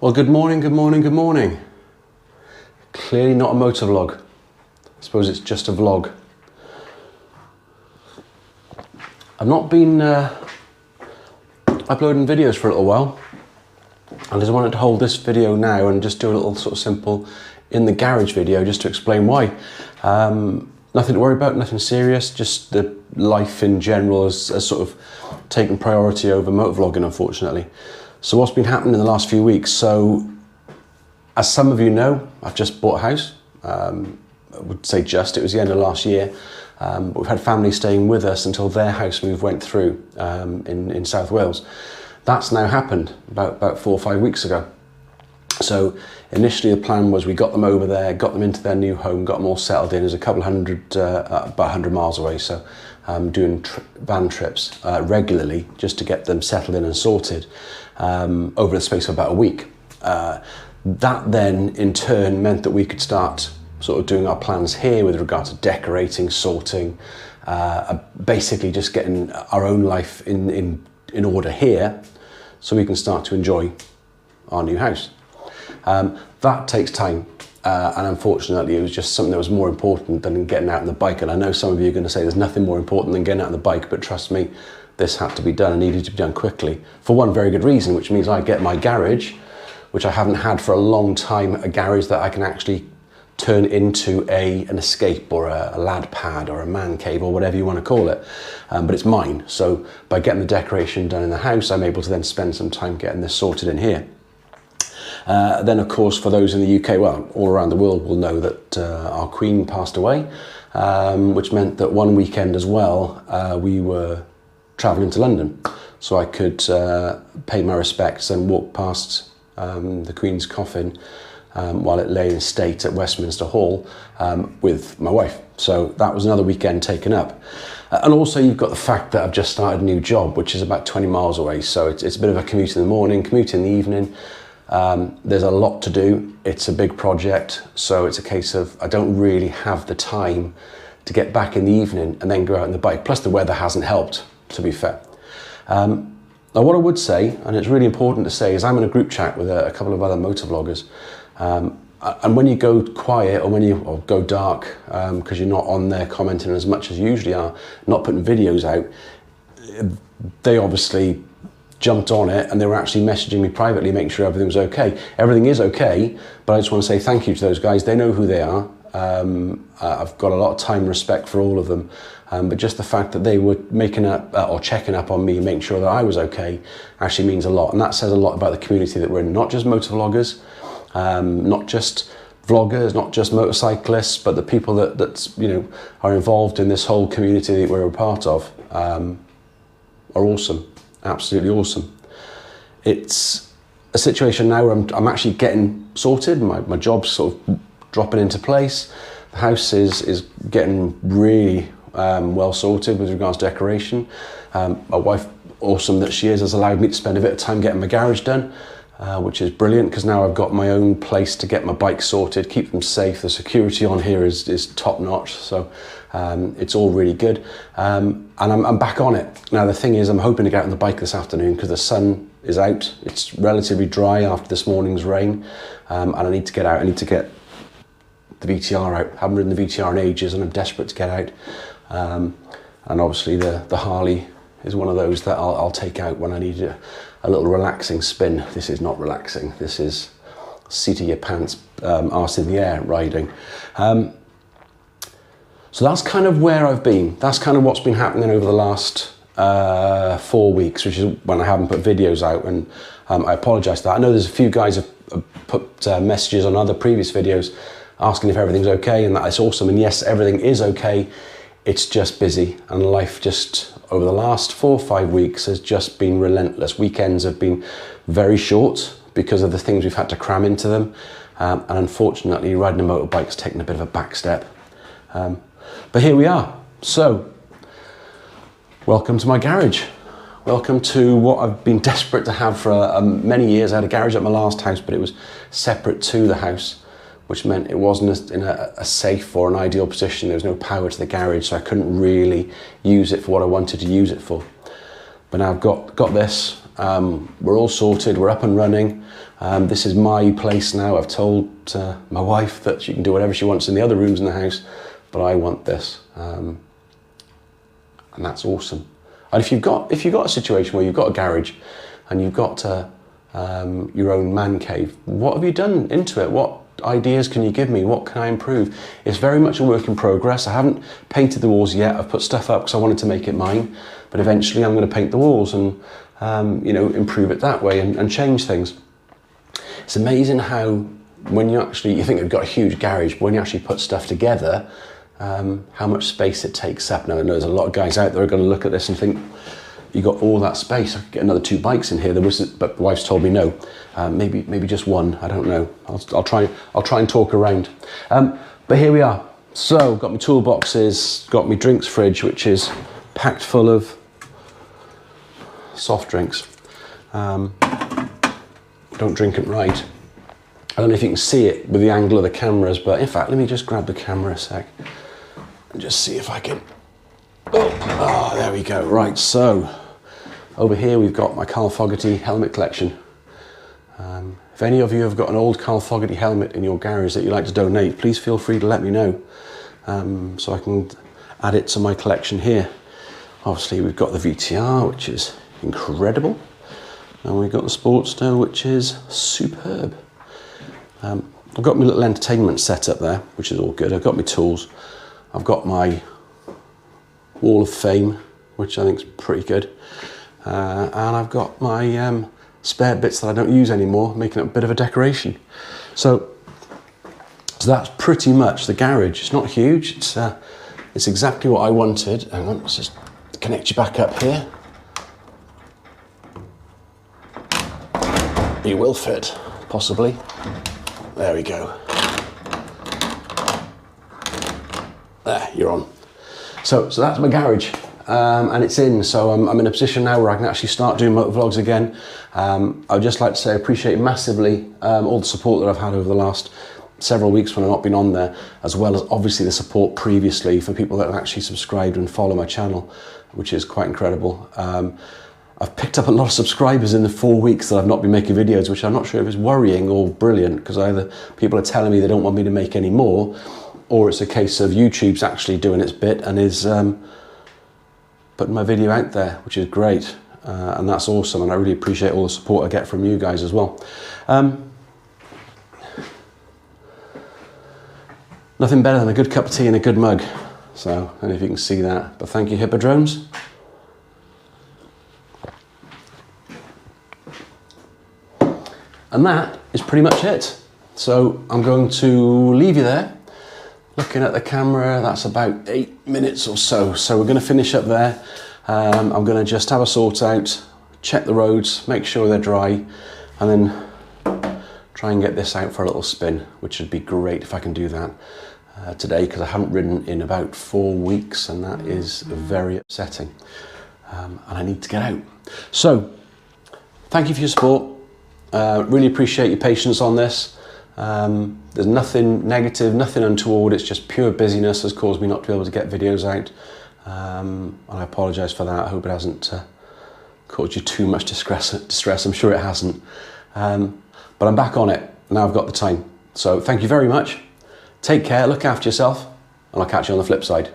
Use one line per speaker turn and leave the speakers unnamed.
Well, good morning, good morning, good morning. Clearly not a motovlog. I suppose it's just a vlog. I've not been uploading videos for a little while. I just wanted to hold this video now and just do a little sort of simple in the garage video just to explain why. Nothing to worry about, nothing serious, just the life in general has sort of taken priority over motovlogging, unfortunately. So what's been happening in the last few weeks? So, as some of you know, I've just bought a house. I would say just, it was the end of last year. But we've had family staying with us until their house move went through in South Wales. That's now happened about 4 or 5 weeks ago. So initially the plan was we got them over there, got them into their new home, got them all settled in. There's a couple hundred, about 100 miles away. So doing van trips regularly just to get them settled in and sorted over the space of about a week. That then in turn meant that we could start sort of doing our plans here with regard to decorating, sorting, basically just getting our own life in order here so we can start to enjoy our new house. That takes time, and unfortunately it was just something that was more important than getting out on the bike. And I know some of you are going to say there's nothing more important than getting out on the bike, but trust me, this had to be done and needed to be done quickly for one very good reason, which means I get my garage, which I haven't had for a long time, a garage that I can actually turn into an escape or a lad pad or a man cave or whatever you want to call it, but it's mine. So by getting the decoration done in the house, I'm able to then spend some time getting this sorted in here. Then of course, for those in the UK, well, all around the world will know that our Queen passed away, which meant that one weekend as well, we were travelling to London. So I could pay my respects and walk past the Queen's coffin while it lay in state at Westminster Hall with my wife. So that was another weekend taken up. And also you've got the fact that I've just started a new job, which is about 20 miles away. So it's a bit of a commute in the morning, commute in the evening. There's a lot to do. It's a big project. So it's a case of I don't really have the time to get back in the evening and then go out on the bike. Plus the weather hasn't helped, to be fair. Now what I would say, and it's really important to say, is I'm in a group chat with a couple of other motovloggers. And when you go quiet or go dark because you're not on there commenting as much as you usually are, not putting videos out, they obviously jumped on it and they were actually messaging me privately, making sure everything was okay. Everything is okay, but I just want to say thank you to those guys. They know who they are. I've got a lot of time and respect for all of them. But just the fact that they were making up or checking up on me, making sure that I was okay, actually means a lot. And that says a lot about the community that we're in, not just motovloggers, not just vloggers, not just motorcyclists, but the people that you know are involved in this whole community that we're a part of are awesome, absolutely awesome. It's a situation now where I'm actually getting sorted. My job's sort of dropping into place. The house is getting really well sorted with regards to decoration. My wife, awesome that she is, has allowed me to spend a bit of time getting my garage done. Which is brilliant because now I've got my own place to get my bikes sorted, keep them safe. The security on here is top notch, so it's all really good. And I'm back on it. Now the thing is, I'm hoping to get out on the bike this afternoon because the sun is out. It's relatively dry after this morning's rain, and I need to get out. I need to get the VTR out. I haven't ridden the VTR in ages and I'm desperate to get out. And obviously the Harley is one of those that I'll take out when I need a little relaxing spin. This is not relaxing. This is seat of your pants, arse in the air riding. So that's kind of where I've been. That's kind of what's been happening over the last 4 weeks, which is when I haven't put videos out. And I apologise for that. I know there's a few guys have put messages on other previous videos asking if everything's okay and that it's awesome. And yes, everything is okay. It's just busy, and life just over the last 4 or 5 weeks has just been relentless. Weekends have been very short because of the things we've had to cram into them. And unfortunately, riding a motorbike's taken a bit of a back step. But here we are. So, welcome to my garage. Welcome to what I've been desperate to have for many years. I had a garage at my last house, but it was separate to the house, which meant it wasn't in a safe or an ideal position. There was no power to the garage, so I couldn't really use it for what I wanted to use it for. But now I've got this, We're all sorted, we're up and running. This is my place now. I've told my wife that she can do whatever she wants in the other rooms in the house, but I want this. And that's awesome. And if you've got a situation where you've got a garage and you've got your own man cave, what have you done into it? What ideas can you give me? What can I improve? It's very much a work in progress. I haven't painted the walls yet. I've put stuff up because I wanted to make it mine, but eventually I'm going to paint the walls and you know, improve it that way and change things. It's amazing how when you think you've got a huge garage, but when you actually put stuff together, how much space it takes up. Now I know there's a lot of guys out there who are going to look at this and think, you got all that space, I could get another 2 bikes in here. But the wife's told me no. Maybe just one, I don't know. I'll try and talk around. But here we are. So, got my toolboxes, got my drinks fridge, which is packed full of soft drinks. Don't drink it right. I don't know if you can see it with the angle of the cameras, but in fact, let me just grab the camera a sec and just see if I can. Oh, there we go. Right, so over here we've got my Carl Fogarty helmet collection. If any of you have got an old Carl Fogarty helmet in your garage that you'd like to donate, please feel free to let me know so I can add it to my collection here. Obviously we've got the VTR, which is incredible, and we've got the Sportster, which is superb. I've got my little entertainment set up there, which is all good. I've got my tools. I've got my Wall of Fame, which I think is pretty good. And I've got my spare bits that I don't use anymore, making it a bit of a decoration. So that's pretty much the garage. It's not huge. It's exactly what I wanted. Hang on, let's just connect you back up here. You will fit, possibly. There we go. There, you're on. So that's my garage, and it's in. So I'm in a position now where I can actually start doing motovlogs again. I'd just like to say I appreciate massively all the support that I've had over the last several weeks when I've not been on there, as well as obviously the support previously for people that have actually subscribed and follow my channel, which is quite incredible. I've picked up a lot of subscribers in the 4 weeks that I've not been making videos, which I'm not sure if it's worrying or brilliant, because either people are telling me they don't want me to make any more, or it's a case of YouTube's actually doing its bit and is putting my video out there, which is great. And that's awesome, and I really appreciate all the support I get from you guys as well. Nothing better than a good cup of tea and a good mug. So, I don't know if you can see that, but thank you, Hippodromes. And that is pretty much it. So I'm going to leave you there. Looking at the camera, that's about 8 minutes or so. So we're going to finish up there. I'm going to just have a sort out, check the roads, make sure they're dry, and then try and get this out for a little spin, which would be great if I can do that today, because I haven't ridden in about 4 weeks, and that is very upsetting. And I need to get out. So thank you for your support. Really appreciate your patience on this. There's nothing negative, nothing untoward. It's just pure busyness has caused me not to be able to get videos out. And I apologise for that. I hope it hasn't caused you too much distress. I'm sure it hasn't. But I'm back on it. Now I've got the time. So thank you very much. Take care, look after yourself, and I'll catch you on the flip side.